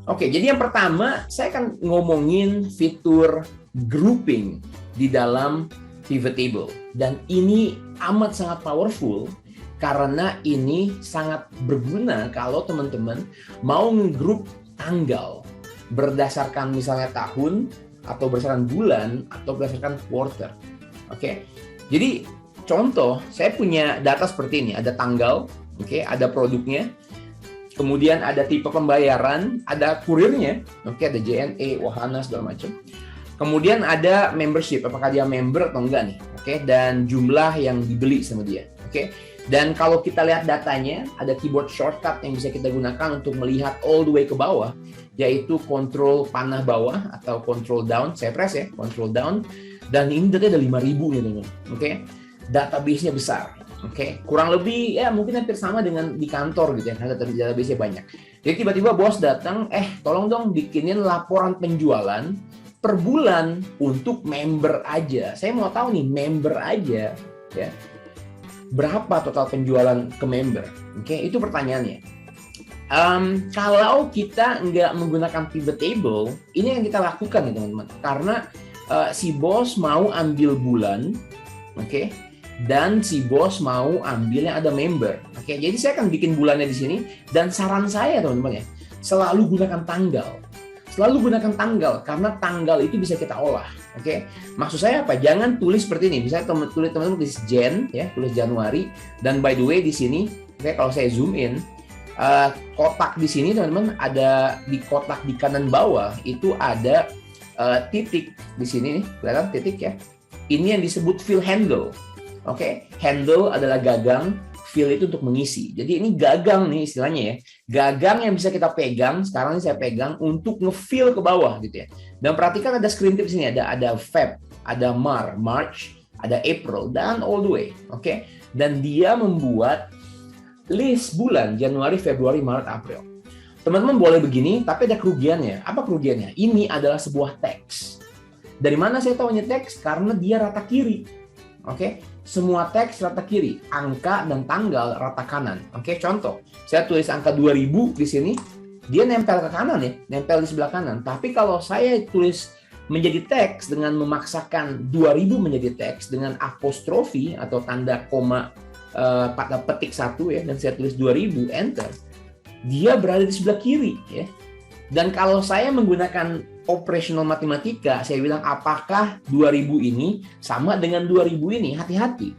Oke, jadi yang pertama saya akan ngomongin fitur grouping di dalam pivot table. Dan ini amat sangat powerful karena ini sangat berguna kalau teman-teman mau ngegroup tanggal berdasarkan misalnya tahun atau berdasarkan bulan atau berdasarkan quarter. Oke. Jadi contoh, saya punya data seperti ini, ada tanggal, oke, ada produknya. Kemudian ada tipe pembayaran, ada kurirnya, oke, ada JNE, Wahana, segala macam. Kemudian ada membership, apakah dia member atau enggak nih, oke, dan jumlah yang dibeli sama dia, oke. Dan kalau kita lihat datanya, ada keyboard shortcut yang bisa kita gunakan untuk melihat all the way ke bawah, yaitu control panah bawah atau control down. Saya press ya, control down, dan ini datanya ada 5.000 nih teman-teman, oke. Database-nya besar. Oke, kurang lebih ya mungkin hampir sama dengan di kantor gitu ya, karena database-nya banyak. Jadi tiba-tiba bos datang, tolong dong bikinin laporan penjualan per bulan untuk member aja. Saya mau tahu nih, member aja ya. Berapa total penjualan ke member? Oke, itu pertanyaannya. Kalau kita nggak menggunakan pivot table, ini yang kita lakukan ya teman-teman. Karena si bos mau ambil bulan, oke, dan si bos mau ambil yang ada member. Oke, jadi saya akan bikin bulannya di sini, dan saran saya teman-teman ya, selalu gunakan tanggal. Selalu gunakan tanggal karena tanggal itu bisa kita olah. Oke, maksud saya apa? Jangan tulis seperti ini. Misalnya teman-teman tulis Jan ya, tulis Januari, dan by the way di sini, oke, kalau saya zoom in, kotak di sini teman-teman, ada di kotak di kanan bawah itu ada titik di sini nih, kelihatan titik ya. Ini yang disebut fill handle. Oke, handle adalah gagang, fill itu untuk mengisi. Jadi ini gagang nih istilahnya ya. Gagang yang bisa kita pegang, sekarang ini saya pegang untuk nge-fill ke bawah gitu ya. Dan perhatikan ada screen tip di sini, ada Feb, ada March, ada April, dan all the way. Oke, dan dia membuat list bulan Januari, Februari, Maret, April. Teman-teman boleh begini, tapi ada kerugiannya. Apa kerugiannya? Ini adalah sebuah teks. Dari mana saya tahu ini teks? Karena dia rata kiri. Oke, semua teks rata kiri, angka dan tanggal rata kanan. Oke, contoh, saya tulis angka 2000 di sini, dia nempel ke kanan ya, nempel di sebelah kanan. Tapi kalau saya tulis menjadi teks dengan memaksakan 2000 menjadi teks dengan apostrofi atau tanda koma pada petik satu ya, dan saya tulis 2000, enter, dia berada di sebelah kiri ya. Dan kalau saya menggunakan operational matematika, saya bilang apakah 2000 ini sama dengan 2000 ini? Hati-hati.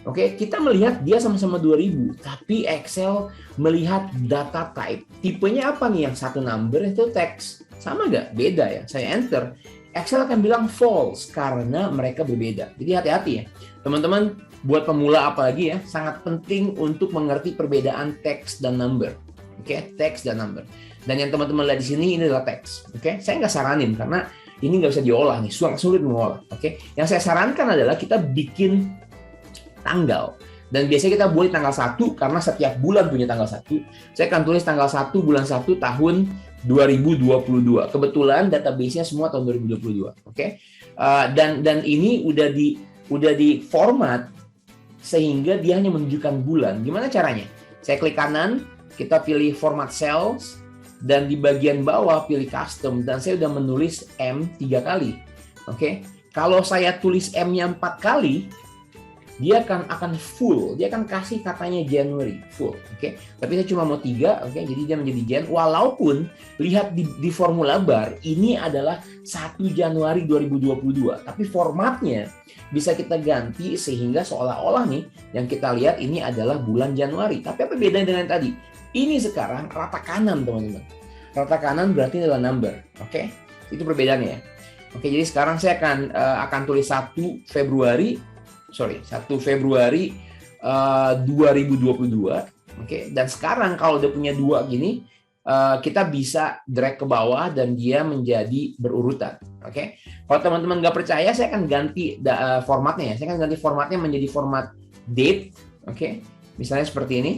Oke, kita melihat dia sama-sama 2000, tapi Excel melihat data type. Tipenya apa nih? Yang satu number itu teks. Sama nggak? Beda ya. Saya enter. Excel akan bilang false karena mereka berbeda. Jadi hati-hati ya. Teman-teman, buat pemula apalagi ya, sangat penting untuk mengerti perbedaan teks dan number. Oke, teks dan number. Dan yang teman-teman lihat di sini ini adalah teks. Oke, saya nggak saranin karena ini nggak bisa diolah nih, sulit mengolah. Oke, yang saya sarankan adalah kita bikin tanggal. Dan biasanya kita buat tanggal 1 karena setiap bulan punya tanggal 1. Saya akan tulis tanggal 1 bulan 1 tahun 2022. Kebetulan database-nya semua tahun 2022. Oke, dan ini udah di format sehingga dia hanya menunjukkan bulan. Gimana caranya? Saya klik kanan, kita pilih format cells, dan di bagian bawah pilih custom, dan saya udah menulis M 3 kali. Oke, kalau saya tulis M-nya 4 kali, dia akan full, dia akan kasih katanya January full. Oke, tapi saya cuma mau 3, oke, jadi dia menjadi Jan. Walaupun lihat di formula bar ini adalah 1 Januari 2022, tapi formatnya bisa kita ganti sehingga seolah-olah nih yang kita lihat ini adalah bulan Januari. Tapi apa bedanya dengan tadi? Ini sekarang rata kanan, teman-teman. Rata kanan berarti adalah number. Oke, itu perbedaannya ya. Oke, jadi sekarang saya akan tulis 1 Februari 2022. Oke, dan sekarang kalau dia punya 2 gini, kita bisa drag ke bawah dan dia menjadi berurutan. Oke, kalau teman-teman nggak percaya, saya akan ganti formatnya ya. Saya akan ganti formatnya menjadi format date. Oke, misalnya seperti ini.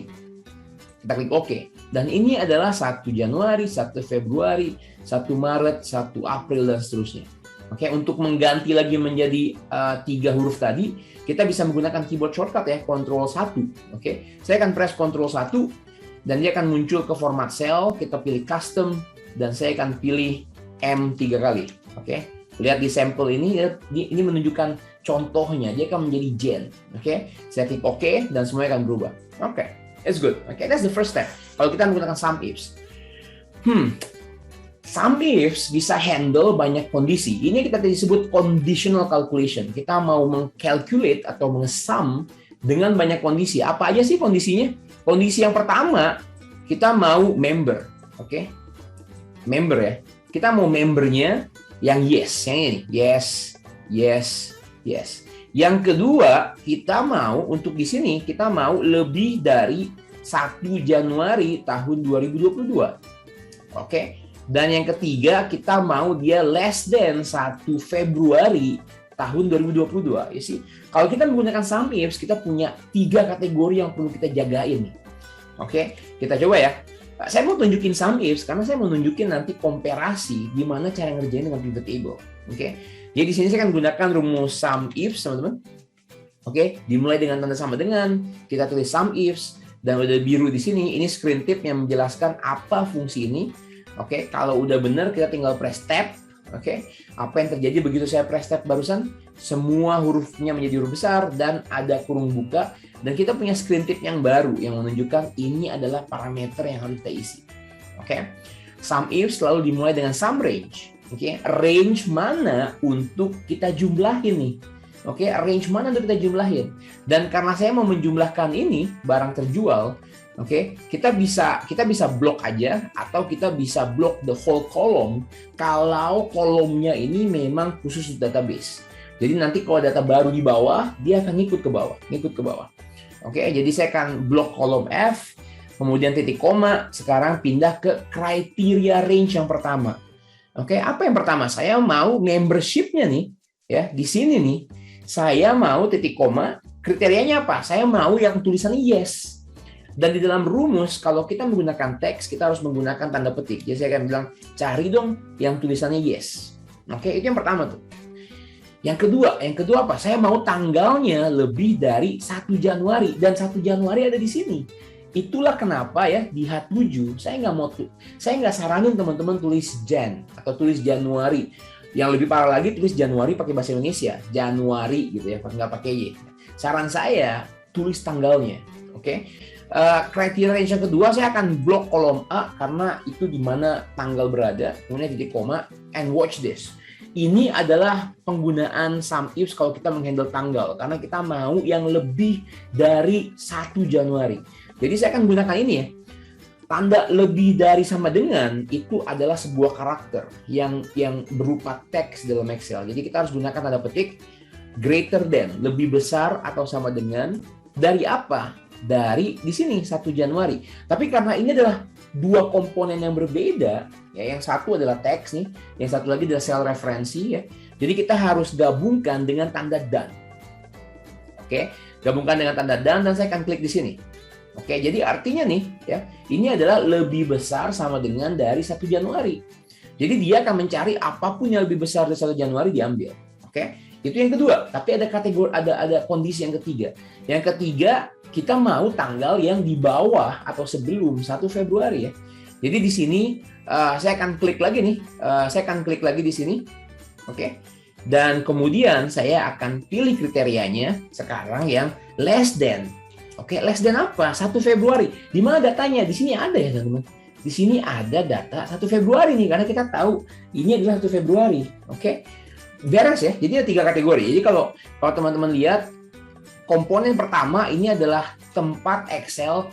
Kita klik OK. Dan ini adalah 1 Januari, 1 Februari, 1 Maret, 1 April, dan seterusnya. Oke, untuk mengganti lagi menjadi 3 huruf tadi, kita bisa menggunakan keyboard shortcut ya, Ctrl 1. Oke, saya akan press Ctrl 1, dan dia akan muncul ke format cell, kita pilih custom, dan saya akan pilih M 3 kali. Oke, lihat di sampel ini menunjukkan contohnya, dia akan menjadi Jen. Oke, saya klik OK dan semuanya akan berubah. Oke, it's good. Oke, that's the first step. Kalau kita menggunakan sum ifs, sum ifs bisa handle banyak kondisi. Ini kita disebut conditional calculation. Kita mau mengcalculate atau mengesum dengan banyak kondisi. Apa aja sih kondisinya? Kondisi yang pertama, kita mau member. Oke, member ya. Kita mau membernya yang yes, yang ini. Yes, yes, yes. Yang kedua, kita mau untuk di sini, kita mau lebih dari 1 Januari tahun 2022. Oke. Dan yang ketiga, kita mau dia less than 1 Februari tahun 2022. Ya sih. Kalau kita menggunakan sum ifs, kita punya 3 kategori yang perlu kita jagain. Oke, kita coba ya. Saya mau tunjukin sum ifs karena saya mau nunjukin nanti komparasi gimana cara ngerjain dengan pivot table. Oke. Jadi di sini saya akan gunakan rumus sum ifs, teman-teman. Oke, dimulai dengan tanda sama dengan, kita tulis sum ifs dan udah biru di sini. Ini screen tip yang menjelaskan apa fungsi ini. Oke, kalau udah benar kita tinggal press tab. Oke, apa yang terjadi begitu saya press tab barusan? Semua hurufnya menjadi huruf besar dan ada kurung buka. Dan kita punya screen tip yang baru yang menunjukkan ini adalah parameter yang harus kita isi. Oke, sum if selalu dimulai dengan sum range. Oke, range mana untuk kita jumlahin nih? Oke, range mana untuk kita jumlahin? Dan karena saya mau menjumlahkan ini barang terjual, oke, kita bisa blok aja atau kita bisa blok the whole column kalau kolomnya ini memang khusus untuk database. Jadi nanti kalau data baru di bawah, dia akan ngikut ke bawah. Oke, jadi saya akan blok kolom F, kemudian titik koma, sekarang pindah ke kriteria range yang pertama. Oke, apa yang pertama? Saya mau membership-nya nih, ya di sini nih. Saya mau titik koma, kriterianya apa? Saya mau yang tulisannya yes. Dan di dalam rumus, kalau kita menggunakan teks, kita harus menggunakan tanda petik. Jadi saya akan bilang, cari dong yang tulisannya yes. Oke, itu yang pertama tuh. Yang kedua apa? Saya mau tanggalnya lebih dari 1 Januari. Dan 1 Januari ada di sini. Itulah kenapa ya di H7, saya nggak saranin teman-teman tulis Jan atau tulis Januari. Yang lebih parah lagi, tulis Januari pakai bahasa Indonesia. Januari gitu ya, nggak pakai Y. Saran saya, tulis tanggalnya. Oke. Kriteria range yang kedua, saya akan blok kolom A karena itu di mana tanggal berada, kemudian titik koma, and watch this. Ini adalah penggunaan sum ifs kalau kita menghandle tanggal, karena kita mau yang lebih dari 1 Januari. Jadi saya akan gunakan ini ya. Tanda lebih dari sama dengan itu adalah sebuah karakter yang berupa teks dalam Excel. Jadi kita harus gunakan tanda petik greater than, lebih besar atau sama dengan, dari apa? Dari di sini 1 Januari. Tapi karena ini adalah dua komponen yang berbeda, ya, yang satu adalah teks nih, yang satu lagi adalah sel referensi ya. Jadi kita harus gabungkan dengan tanda dan. Oke, gabungkan dengan tanda dan saya akan klik di sini. Oke, jadi artinya nih ya, ini adalah lebih besar sama dengan dari 1 Januari. Jadi dia akan mencari apapun yang lebih besar dari 1 Januari diambil. Oke. Itu yang kedua, tapi ada kategori ada kondisi yang ketiga. Yang ketiga, kita mau tanggal yang di bawah atau sebelum 1 Februari ya. Jadi di sini saya akan klik lagi nih. Saya akan klik lagi di sini. Oke. Dan kemudian saya akan pilih kriterianya sekarang yang less than. Oke, less than apa? 1 Februari. Di mana datanya? Di sini ada ya, teman-teman. Di sini ada data 1 Februari nih karena kita tahu ini adalah 1 Februari. Oke. Beres ya. Jadi ada 3 kategori. Jadi kalau teman-teman lihat komponen pertama ini adalah tempat Excel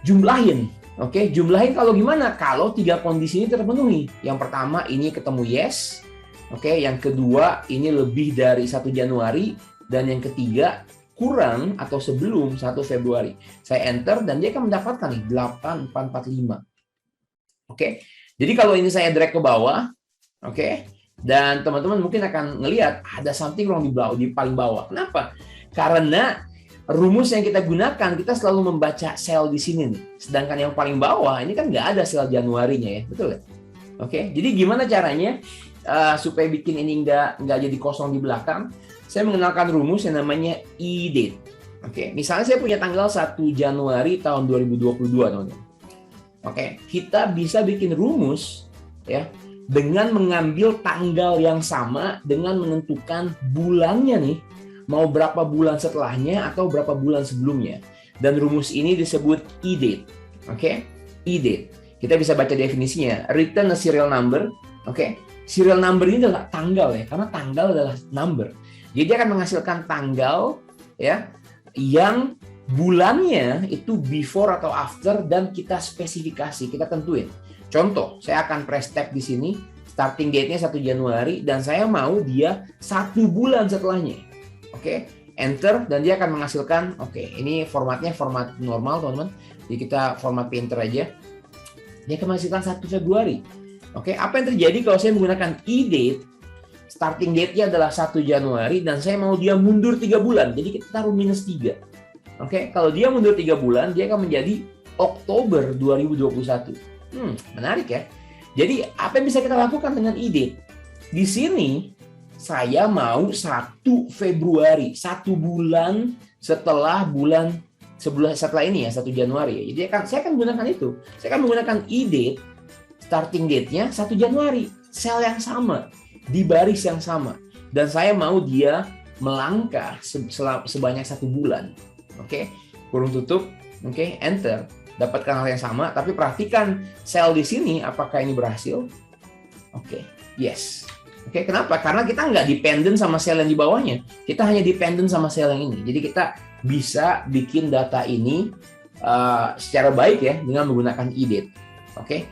jumlahin. Oke, jumlahin kalau gimana? Kalau 3 kondisi ini terpenuhi. Yang pertama ini ketemu yes. Oke, yang kedua ini lebih dari 1 Januari dan yang ketiga kurang atau sebelum 1 Februari. Saya enter dan dia akan mendapatkan nih 8445. Oke. Jadi kalau ini saya drag ke bawah, oke. Dan teman-teman mungkin akan ngelihat ada something wrong di paling bawah. Kenapa? Karena rumus yang kita gunakan, kita selalu membaca sel di sini nih. Sedangkan yang paling bawah ini kan nggak ada sel Januarinya ya, betul ya? Oke, jadi gimana caranya supaya bikin ini nggak jadi kosong di belakang? Saya mengenalkan rumus yang namanya e-date. Oke, misalnya saya punya tanggal 1 Januari tahun 2022, teman-teman. Oke, kita bisa bikin rumus ya, dengan mengambil tanggal yang sama dengan menentukan bulannya nih, mau berapa bulan setelahnya atau berapa bulan sebelumnya. Dan rumus ini disebut E-date. Oke? E-date. Kita bisa baca definisinya. Return a serial number. Oke? Serial number ini adalah tanggal ya, karena tanggal adalah number. Jadi dia akan menghasilkan tanggal ya yang bulannya itu before atau after dan kita spesifikasi, kita tentuin. Contoh, saya akan press tab di sini, starting date-nya 1 Januari, dan saya mau dia 1 bulan setelahnya. Oke, enter, dan dia akan menghasilkan, oke, ini formatnya format normal, teman-teman. Jadi kita format painter aja. Dia akan menghasilkan 1 Februari. Oke, apa yang terjadi kalau saya menggunakan E-date, starting date-nya adalah 1 Januari, dan saya mau dia mundur 3 bulan, jadi kita taruh minus 3. Oke, kalau dia mundur 3 bulan, dia akan menjadi Oktober 2021. Menarik ya. Jadi apa yang bisa kita lakukan dengan E-date? Di sini saya mau 1 Februari, 1 bulan setelah setelah ini ya, 1 Januari ya. Jadi saya akan menggunakan itu. Saya akan menggunakan E-date, starting date-nya 1 Januari, sel yang sama, di baris yang sama. Dan saya mau dia melangkah sebanyak 1 bulan. Oke, kurung tutup, oke, enter. Dapatkan hal yang sama, tapi perhatikan sel di sini, apakah ini berhasil? Oke, yes. Oke, kenapa? Karena kita nggak dependent sama sel yang di bawahnya. Kita hanya dependent sama sel yang ini. Jadi kita bisa bikin data ini secara baik ya, dengan menggunakan E-date. Oke.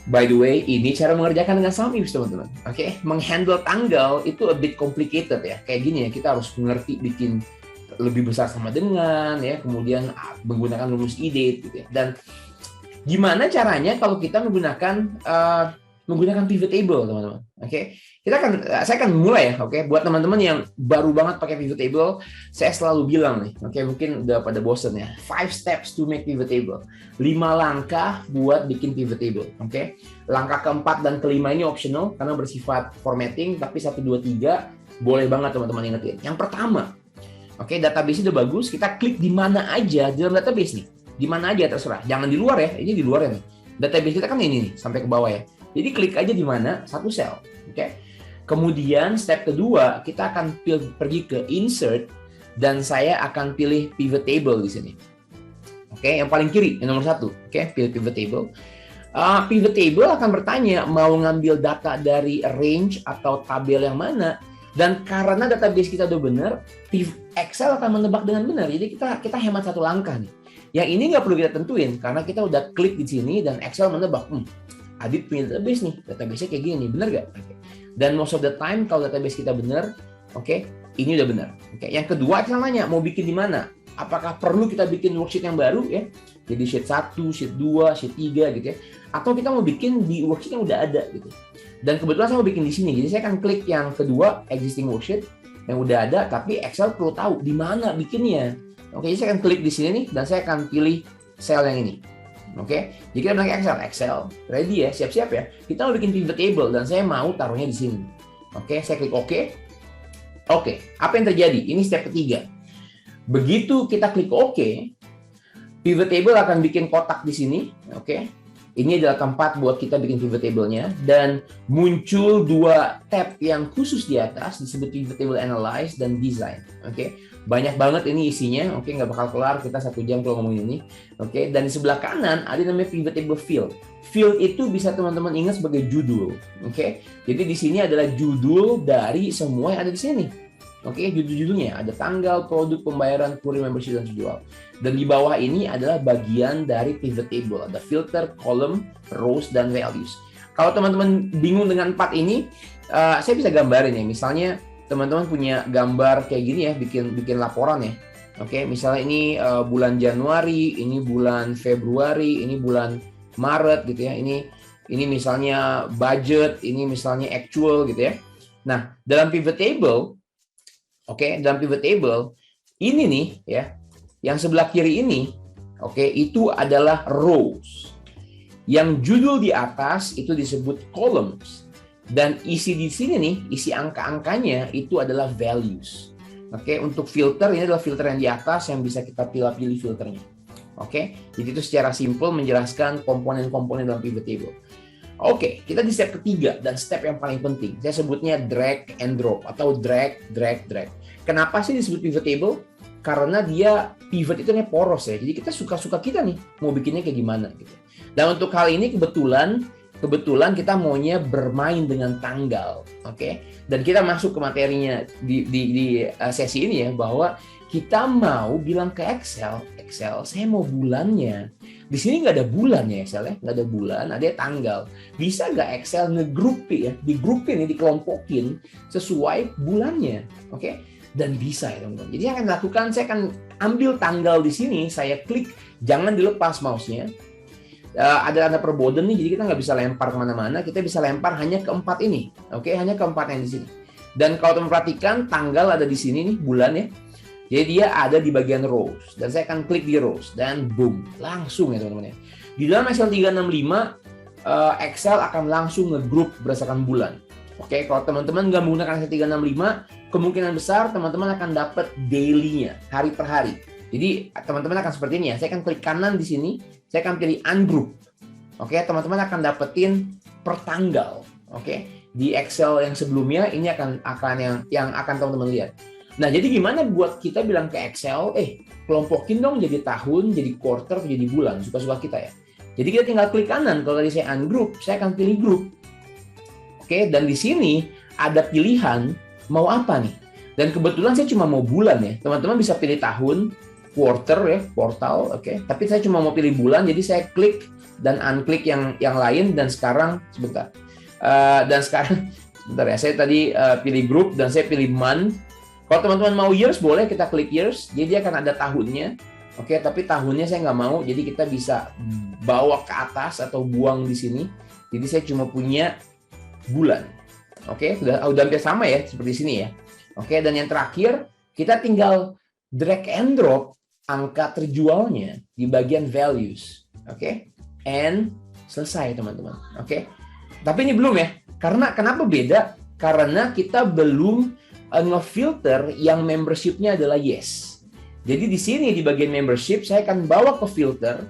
By the way, ini cara mengerjakan dengan SUMIFS, teman-teman. Oke, menghandle tanggal itu a bit complicated ya. Kayak gini ya, kita harus mengerti bikin lebih besar sama dengan ya, kemudian menggunakan rumus E-date gitu ya. Dan gimana caranya kalau kita menggunakan pivot table, teman-teman. Oke. Saya akan mulai ya, oke. Buat teman-teman yang baru banget pakai pivot table, saya selalu bilang nih, oke, mungkin udah pada bosen ya. 5 steps to make pivot table. 5 langkah buat bikin pivot table, oke. Langkah keempat dan kelima ini optional karena bersifat formatting, tapi 1 2 3 boleh banget teman-teman ingetin. Yang pertama, oke, database udah bagus, kita klik di mana aja di dalam database nih. Di mana aja terserah. Jangan di luar ya, ini di luar ya nih. Database kita kan ini nih, sampai ke bawah ya. Jadi klik aja di mana, satu sel. Oke. Kemudian step kedua, kita akan pergi ke insert dan saya akan pilih pivot table di sini. Oke, yang paling kiri, yang nomor 1. Oke, pilih pivot table. Pivot table akan bertanya mau ngambil data dari range atau tabel yang mana. Dan karena database kita udah benar, Excel akan menebak dengan benar. Jadi kita hemat 1 langkah nih. Yang ini nggak perlu kita tentuin karena kita udah klik di sini dan Excel menebak. Adit punya database nih, database-nya kayak gini nih, benar nggak? Okay. Dan most of the time kalau database kita benar, oke, ini udah benar. Oke. Yang kedua kita nanya mau bikin di mana? Apakah perlu kita bikin worksheet yang baru ya? Jadi sheet 1, sheet 2, sheet 3 gitu ya. Atau kita mau bikin di worksheet yang udah ada gitu. Dan kebetulan saya mau bikin di sini. Jadi saya akan klik yang kedua, existing worksheet yang udah ada, tapi Excel perlu tahu di mana bikinnya. Oke, jadi saya akan klik di sini nih dan saya akan pilih sel yang ini. Oke, jadi kita bilang Excel, ready ya, siap-siap ya. Kita mau bikin pivot table dan saya mau taruhnya di sini. Oke, saya klik OK. Oke, apa yang terjadi? Ini step ketiga. Begitu kita klik OK, pivot table akan bikin kotak di sini. Oke, ini adalah tempat buat kita bikin pivot table-nya dan muncul 2 tab yang khusus di atas disebut pivot table analyze dan design. Oke. Banyak banget ini isinya, oke, nggak bakal kelar kita 1 jam kalau ngomongin ini, oke. Dan di sebelah kanan ada namanya pivot table field. Field itu bisa teman-teman ingat sebagai judul, oke. Jadi di sini adalah judul dari semua yang ada di sini, oke. Judul-judulnya ada tanggal, produk, pembayaran, query, membership, dan jual. Dan di bawah ini adalah bagian dari pivot table, ada filter, column, rows, dan values. Kalau teman-teman bingung dengan 4 ini, saya bisa gambarin ya, misalnya teman-teman punya gambar kayak gini ya, bikin laporan ya. Oke, misalnya ini bulan Januari, ini bulan Februari, ini bulan Maret gitu ya. Ini misalnya budget, ini misalnya actual gitu ya. Nah, dalam pivot table, oke, dalam pivot table ini nih ya, yang sebelah kiri ini, oke, itu adalah rows. Yang judul di atas itu disebut columns. Dan isi di sini nih, isi angka-angkanya itu adalah values. Oke, untuk filter ini adalah filter yang di atas yang bisa kita pilih filternya. Oke, jadi itu secara simpel menjelaskan komponen-komponen dalam pivot table. Oke, kita di step ketiga dan step yang paling penting. Saya sebutnya drag and drop atau drag, drag, drag. Kenapa sih disebut pivot table? Karena dia pivot itu poros ya. Jadi kita suka-suka kita nih mau bikinnya kayak gimana gitu. Dan untuk hal ini kebetulan kita maunya bermain dengan tanggal, oke? Dan kita masuk ke materinya di sesi ini ya, bahwa kita mau bilang ke Excel, saya mau bulannya. Di sini nggak ada bulan ya Excel ya, nggak ada bulan, ada tanggal. Bisa nggak Excel ngegrupin ya, digrupin, dikelompokin sesuai bulannya, oke? Dan bisa ya teman-teman. Jadi yang akan dilakukan, saya akan ambil tanggal di sini, saya klik, jangan dilepas mouse-nya. Ada tanda perboden nih, jadi kita nggak bisa lempar kemana-mana, kita bisa lempar hanya ke 4 ini, oke? Hanya ke 4 yang di sini. Dan kalau teman perhatikan, tanggal ada di sini nih, bulan ya. Jadi dia ada di bagian rows, dan saya akan klik di rows, dan boom, langsung ya teman-teman ya. Di dalam Excel 365, Excel akan langsung ngegroup berdasarkan bulan. Oke, kalau teman-teman nggak menggunakan Excel 365, kemungkinan besar teman-teman akan dapat daily-nya, hari per hari. Jadi teman-teman akan seperti ini ya, saya akan klik kanan di sini, saya akan pilih ungroup. Oke, teman-teman akan dapetin per tanggal. Oke, di Excel yang sebelumnya ini akan yang akan teman-teman lihat. Nah, jadi gimana buat kita bilang ke Excel, kelompokin dong jadi tahun, jadi quarter, jadi bulan, suka-suka kita ya. Jadi kita tinggal klik kanan, kalau tadi saya ungroup, saya akan pilih group. Oke, dan di sini ada pilihan mau apa nih. Dan kebetulan saya cuma mau bulan ya. Teman-teman bisa pilih tahun, quarter ya, quartal, oke. Tapi saya cuma mau pilih bulan, jadi saya klik dan unklik yang lain. Dan sekarang sebentar. Sebentar ya. Saya tadi pilih group dan saya pilih month. Kalau teman-teman mau years, boleh kita klik years. Jadi dia akan ada tahunnya. Oke, tapi tahunnya saya nggak mau. Jadi kita bisa bawa ke atas atau buang di sini. Jadi saya cuma punya bulan. Oke, udah hampir sama ya seperti sini ya. Oke, dan yang terakhir kita tinggal drag and drop angka terjualnya di bagian values. Oke, and selesai teman-teman. Oke, tapi ini belum ya. Karena kenapa beda? Karena kita belum ngefilter yang membership-nya adalah yes. Jadi di sini di bagian membership saya akan bawa ke filter,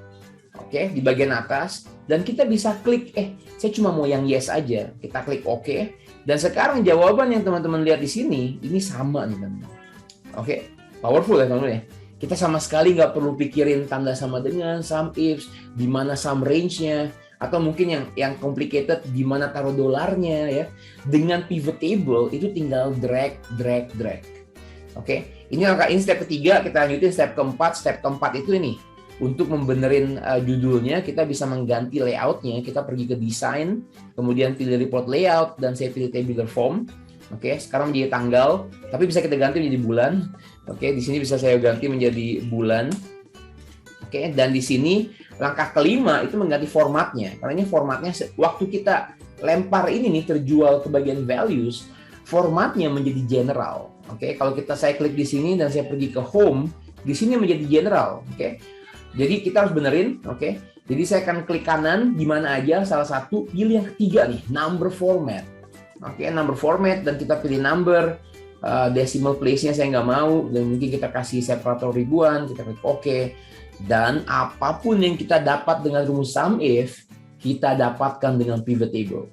oke, di bagian atas, dan kita bisa klik, saya cuma mau yang yes aja. Kita klik oke, dan sekarang jawaban yang teman-teman lihat di sini ini sama nih teman-teman. Oke, powerful ya teman-teman ya. Kita sama sekali nggak perlu pikirin tanda sama dengan, sum ifs, di mana sum range-nya, atau mungkin yang complicated di mana taruh dolarnya ya. Dengan pivot table itu tinggal drag, drag, drag. Oke, ini step ketiga, kita lanjutin step keempat. Step keempat itu ini untuk membenerin judulnya, kita bisa mengganti layoutnya. Kita pergi ke design, kemudian pilih report layout dan saya pilih tabular form. Oke, sekarang menjadi tanggal, tapi bisa kita ganti menjadi bulan. Oke, di sini bisa saya ganti menjadi bulan. Oke, dan di sini langkah kelima itu mengganti formatnya. Karena ini formatnya waktu kita lempar ini nih terjual ke bagian values, formatnya menjadi general. Oke, kalau saya klik di sini dan saya pergi ke home, di sini menjadi general. Oke, jadi kita harus benerin. Oke, jadi saya akan klik kanan di mana aja, salah satu, pilih yang ketiga nih, number format. Oke, number format dan kita pilih number. Decimal place-nya saya nggak mau, dan mungkin kita kasih separator ribuan, kita klik oke. Dan apapun yang kita dapat dengan rumus sum if, kita dapatkan dengan pivot table.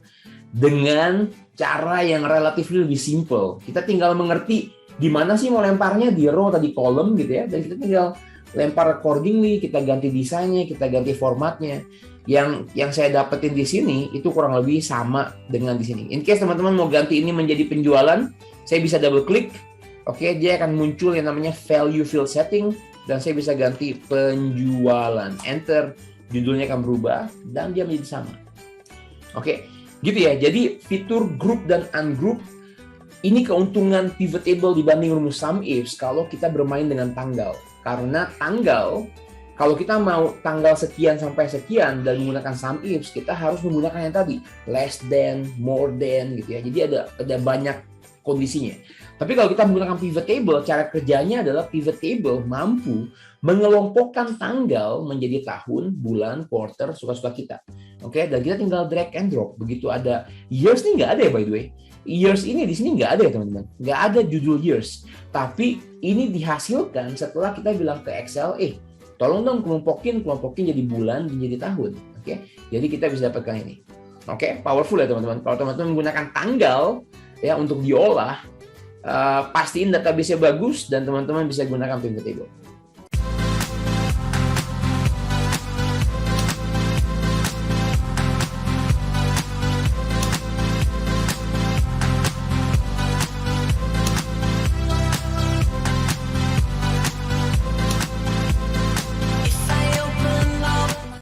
Dengan cara yang relatif lebih simple. Kita tinggal mengerti di mana sih mau lemparnya, di row atau di column gitu ya. Dan kita tinggal lempar accordingly, kita ganti desainnya, kita ganti formatnya. Yang saya dapetin di sini itu kurang lebih sama dengan di sini. In case teman-teman mau ganti ini menjadi penjualan, saya bisa double klik. Oke, dia akan muncul yang namanya value field setting. Dan saya bisa ganti penjualan, enter, judulnya akan berubah, dan dia menjadi sama. Oke, gitu ya. Jadi fitur group dan ungroup, ini keuntungan pivot table dibanding rumus sum ifs kalau kita bermain dengan tanggal. Karena tanggal, kalau kita mau tanggal sekian sampai sekian dan menggunakan sum ifs, kita harus menggunakan yang tadi, less than, more than, gitu ya. Jadi ada banyak kondisinya. Tapi kalau kita menggunakan pivot table, cara kerjanya adalah pivot table mampu mengelompokkan tanggal menjadi tahun, bulan, quarter, suka-suka kita. Oke, dan kita tinggal drag and drop. Begitu ada years ini nggak ada ya by the way. Years ini di sini nggak ada ya teman-teman. Nggak ada judul years. Tapi ini dihasilkan setelah kita bilang ke Excel, tolong dong kelompokin jadi bulan dan jadi tahun. Oke, jadi kita bisa dapatkan ini. Oke, powerful ya teman-teman. Kalau teman-teman menggunakan tanggal ya untuk diolah, pastiin database-nya bagus dan teman-teman bisa gunakan pivot table.